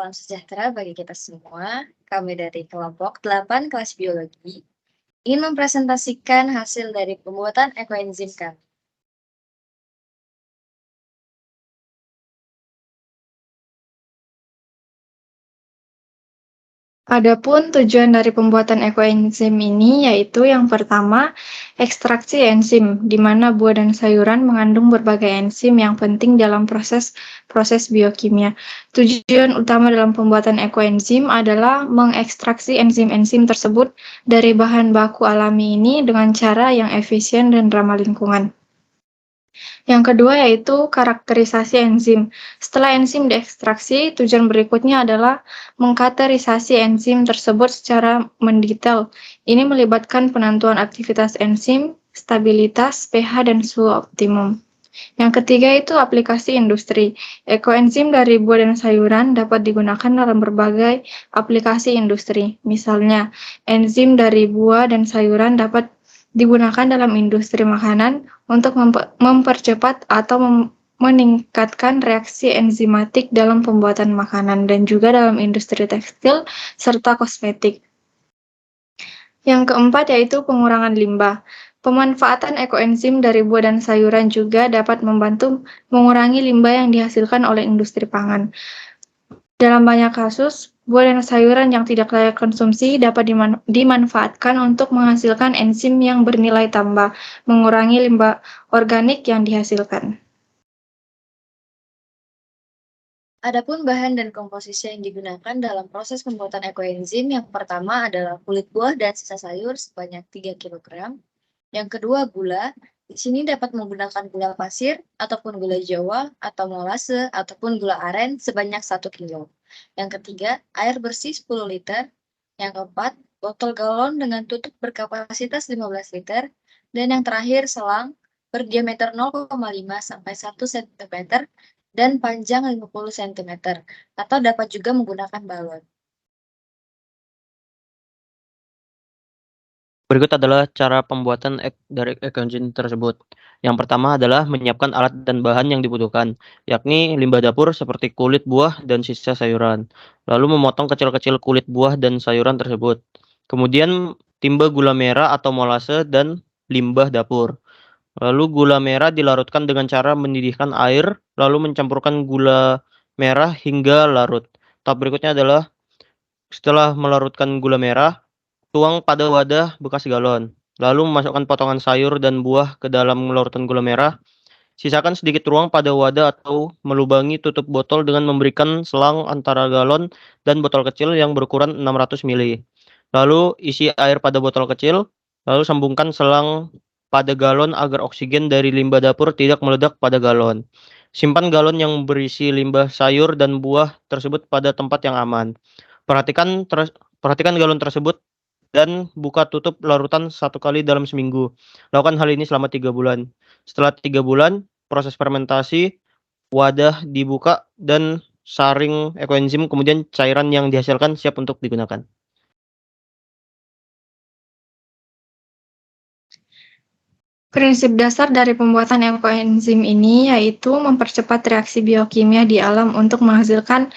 salam sejahtera bagi kita semua. Kami dari kelompok 8 kelas biologi ingin mempresentasikan hasil dari pembuatan ekoenzim kami. Adapun tujuan dari pembuatan ekoenzim ini yaitu yang pertama, ekstraksi enzim, di mana buah dan sayuran mengandung berbagai enzim yang penting dalam proses biokimia. Tujuan utama dalam pembuatan ekoenzim adalah mengekstraksi enzim-enzim tersebut dari bahan baku alami ini dengan cara yang efisien dan ramah lingkungan. Yang kedua yaitu karakterisasi enzim. Setelah enzim diekstraksi, tujuan berikutnya adalah mengkategorisasi enzim tersebut secara mendetail. Ini melibatkan penentuan aktivitas enzim, stabilitas, pH, dan suhu optimum. Yang ketiga itu aplikasi industri. Ekoenzim dari buah dan sayuran dapat digunakan dalam berbagai aplikasi industri. Misalnya, enzim dari buah dan sayuran dapat digunakan dalam industri makanan untuk mempercepat atau meningkatkan reaksi enzimatik dalam pembuatan makanan dan juga dalam industri tekstil serta kosmetik. Yang keempat yaitu pengurangan limbah. Pemanfaatan ekoenzim dari buah dan sayuran juga dapat membantu mengurangi limbah yang dihasilkan oleh industri pangan. Dalam banyak kasus, buah dan sayuran yang tidak layak konsumsi dapat dimanfaatkan untuk menghasilkan enzim yang bernilai tambah, mengurangi limbah organik yang dihasilkan. Adapun bahan dan komposisi yang digunakan dalam proses pembuatan ekoenzim yang pertama adalah kulit buah dan sisa sayur sebanyak 3 kg. Yang kedua gula. Di sini dapat menggunakan gula pasir ataupun gula Jawa atau molase ataupun gula aren sebanyak 1 kg. Yang ketiga, air bersih 10 liter. Yang keempat, botol galon dengan tutup berkapasitas 15 liter. Dan yang terakhir, selang berdiameter 0,5 sampai 1 cm dan panjang 50 cm, atau dapat juga menggunakan balon. Berikut adalah cara pembuatan dari ekoenzim tersebut. Yang pertama adalah menyiapkan alat dan bahan yang dibutuhkan, yakni limbah dapur seperti kulit buah dan sisa sayuran. Lalu memotong kecil-kecil kulit buah dan sayuran tersebut. Kemudian timba gula merah atau molase dan limbah dapur. Lalu gula merah dilarutkan dengan cara mendidihkan air, lalu mencampurkan gula merah hingga larut. Tahap berikutnya adalah setelah melarutkan gula merah, tuang pada wadah bekas galon. Lalu memasukkan potongan sayur dan buah ke dalam larutan gula merah. Sisakan sedikit ruang pada wadah atau melubangi tutup botol dengan memberikan selang antara galon dan botol kecil yang berukuran 600 ml. Lalu isi air pada botol kecil, lalu sambungkan selang pada galon agar oksigen dari limbah dapur tidak meledak pada galon. Simpan galon yang berisi limbah sayur dan buah tersebut pada tempat yang aman. Perhatikan galon tersebut dan buka tutup larutan 1 kali dalam seminggu. Lakukan hal ini selama 3 bulan. Setelah 3 bulan, proses fermentasi, wadah dibuka dan saring ekoenzim, kemudian cairan yang dihasilkan siap untuk digunakan. Prinsip dasar dari pembuatan ekoenzim ini yaitu mempercepat reaksi biokimia di alam untuk menghasilkan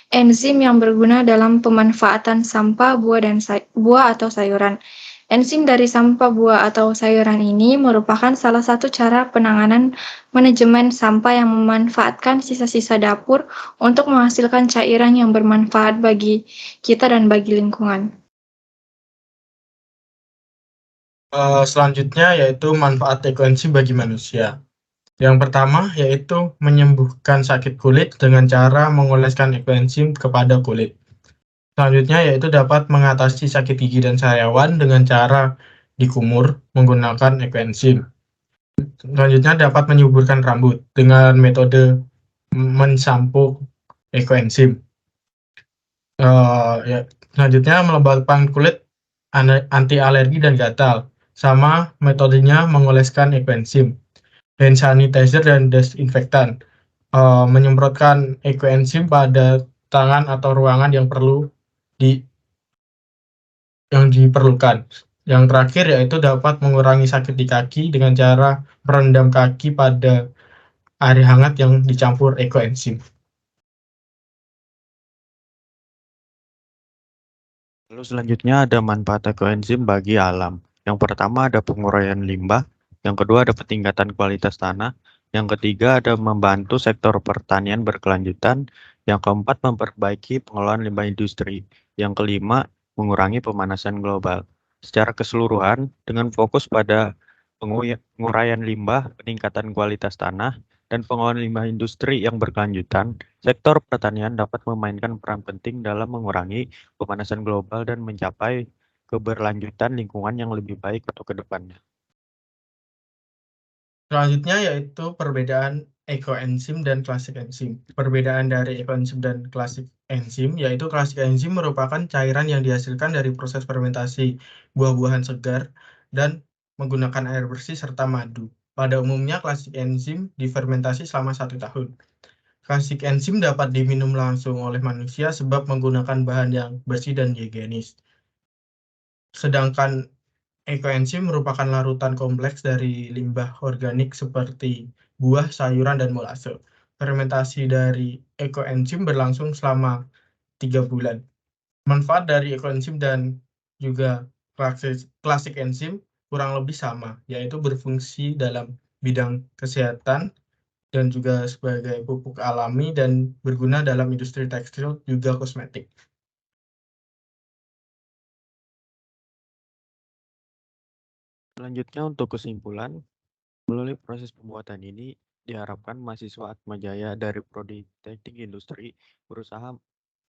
enzim yang berguna dalam pemanfaatan sampah buah atau sayuran. Enzim dari sampah buah atau sayuran ini merupakan salah satu cara penanganan manajemen sampah yang memanfaatkan sisa-sisa dapur untuk menghasilkan cairan yang bermanfaat bagi kita dan bagi lingkungan. Selanjutnya yaitu manfaat ekoenzim bagi manusia. Yang pertama yaitu menyembuhkan sakit kulit dengan cara mengoleskan ekoenzim kepada kulit. Selanjutnya yaitu dapat mengatasi sakit gigi dan sariawan dengan cara dikumur menggunakan ekoenzim. Selanjutnya dapat menyuburkan rambut dengan metode mensampo ekoenzim. Selanjutnya melembabkan kulit anti alergi dan gatal, sama metodenya mengoleskan ekoenzim. Hand sanitizer dan desinfektan, menyemprotkan ekoenzim pada tangan atau ruangan yang diperlukan. Yang terakhir yaitu dapat mengurangi sakit di kaki dengan cara merendam kaki pada air hangat yang dicampur ekoenzim. Lalu selanjutnya ada manfaat ekoenzim bagi alam. Yang pertama ada penguraian limbah, yang kedua ada peningkatan kualitas tanah, yang ketiga ada membantu sektor pertanian berkelanjutan, yang keempat memperbaiki pengelolaan limbah industri, yang kelima mengurangi pemanasan global. Secara keseluruhan, dengan fokus pada penguraian limbah, peningkatan kualitas tanah, dan pengelolaan limbah industri yang berkelanjutan, sektor pertanian dapat memainkan peran penting dalam mengurangi pemanasan global dan mencapai keberlanjutan lingkungan yang lebih baik untuk ke depannya. Selanjutnya yaitu perbedaan ekoenzim dan klasik enzim. Perbedaan dari ekoenzim dan klasik enzim yaitu klasik enzim merupakan cairan yang dihasilkan dari proses fermentasi buah-buahan segar dan menggunakan air bersih serta madu. Pada umumnya klasik enzim difermentasi selama 1 tahun. Klasik enzim dapat diminum langsung oleh manusia sebab menggunakan bahan yang bersih dan higienis. Sedangkan ekoenzim merupakan larutan kompleks dari limbah organik seperti buah, sayuran, dan molase. Fermentasi dari ekoenzim berlangsung selama 3 bulan. Manfaat dari ekoenzim dan juga klasik enzim kurang lebih sama, yaitu berfungsi dalam bidang kesehatan dan juga sebagai pupuk alami dan berguna dalam industri tekstil juga kosmetik. Selanjutnya untuk kesimpulan, melalui proses pembuatan ini diharapkan mahasiswa Atmajaya dari Prodi Teknik Industri berusaha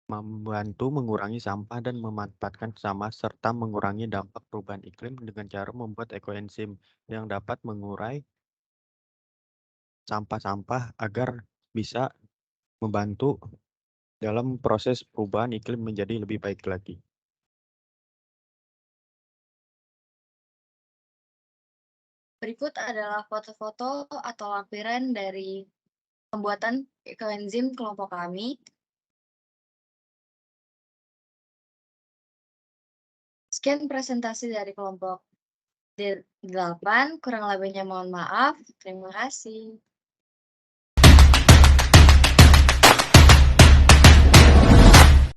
membantu mengurangi sampah dan memanfaatkan sampah serta mengurangi dampak perubahan iklim dengan cara membuat ekoenzim yang dapat mengurai sampah-sampah agar bisa membantu dalam proses perubahan iklim menjadi lebih baik lagi. Berikut adalah foto-foto atau lampiran dari pembuatan ekoenzim kelompok kami. Sekian presentasi dari kelompok D8, kurang lebihnya mohon maaf. Terima kasih.